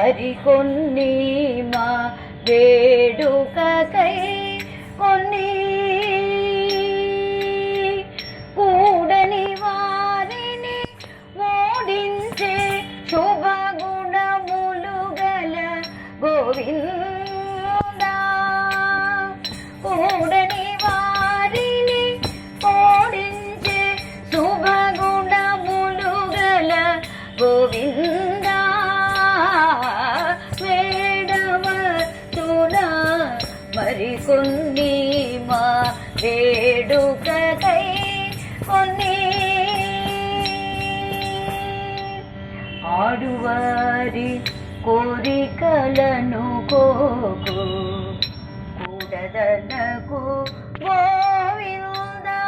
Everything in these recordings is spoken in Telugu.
మరికొన్ని మా వేడుకకై కొన్ని కూడని వారిని ఓడించే శుభగుణములు గల గోవిందా. కూడని వారిని ఓడించే శుభగుణములు గల గోవిందా. వేడవతునా మరికొన్ని మా వేడుకకై కొన్ని ఆడువారి కోరికలను కోకు కూడదనకు గోవిందా.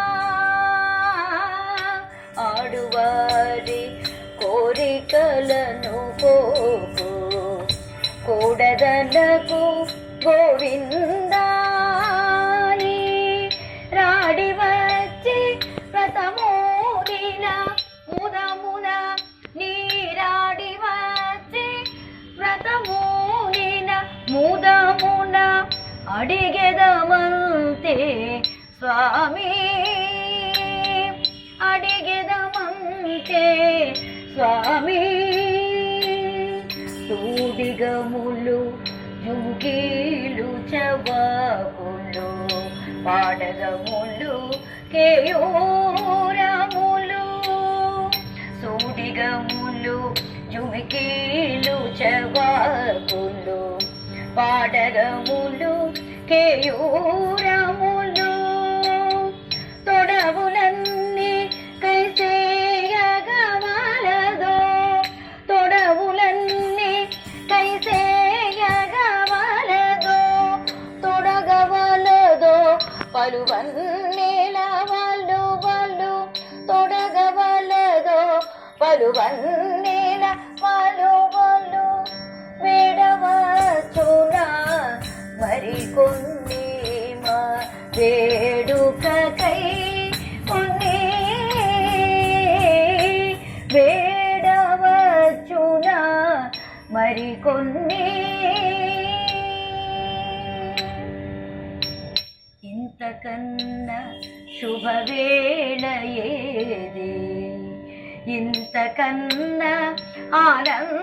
ఆడువారి కోరికలను కోకు కూడదనకు గోవిందా. రాడి వచ్చి వ్రతమూడిన ముదమున నీరాడి వచ్చి వ్రతమూడిన ముదమున అడిగెదమంతే స్వామి. అడిగెదమంతే స్వామి. తూడిగములు జుంకీలు చవాకులు పాడగములు కేయూరములు సూడిగములు జుమికీలు చవాకులు పాడగములు కేయూరములు తొడవులన్నీ కైసేయగవలదో. తొడవులన్నీ కైసేయగవలదో. తొడగవలదో పలువన్నేల వల్లు వల్లు. తొడగవలదో పలువన్నేల వల్లు వల్లు. వేడవచునా మరికొన్ని మా వేడుకకై కొన్ని వేడవచునా మరికొన్ని. ఇంతకన్నా శుభవేళ ఏది, ఇంతకన్నా ఆనందమేది.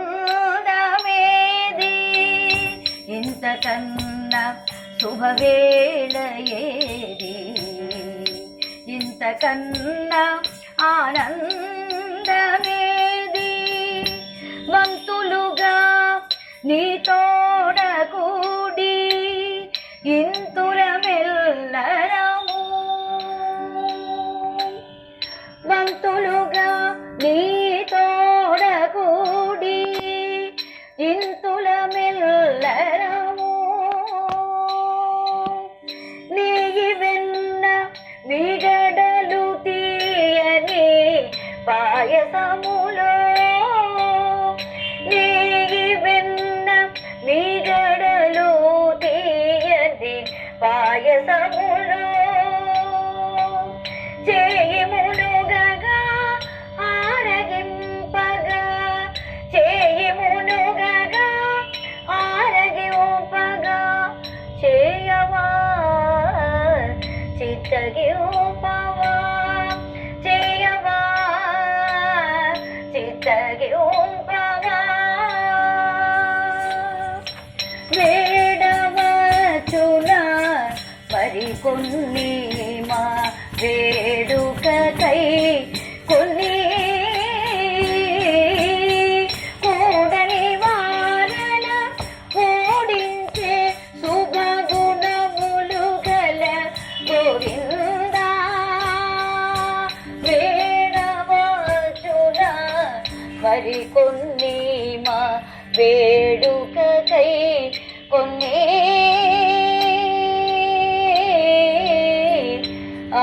ఇంతకన్నా శుభవేళ ఏది, ఇంతకన్నా ఆనందమేది. వంతులుగా నీ తోడ కూడి ఇంతుల మెల్లరము. వంతులుగా నీ తోడ కూడి ఇంతుల మెల్లరము. నీయి వెన్న విగడలు తీయని పాయసములో. నీయి వెన్న విగడలు తీయని పాయసములో. చేయి మునుగగా ఆరగింపగా. చేయి మునుగగా ఆరగింపగా. చేయవా చిత్తగింపవా. చేయవా చిత్తగింపవా. వేడవచునా మరికొన్ని మా వేడుకకై కొన్ని కూడని వారల ఓడించే శుభగుణములు గల గోవిందా. వేడవచునా మరికొన్ని మా వేడుకకై కొన్ని ఆ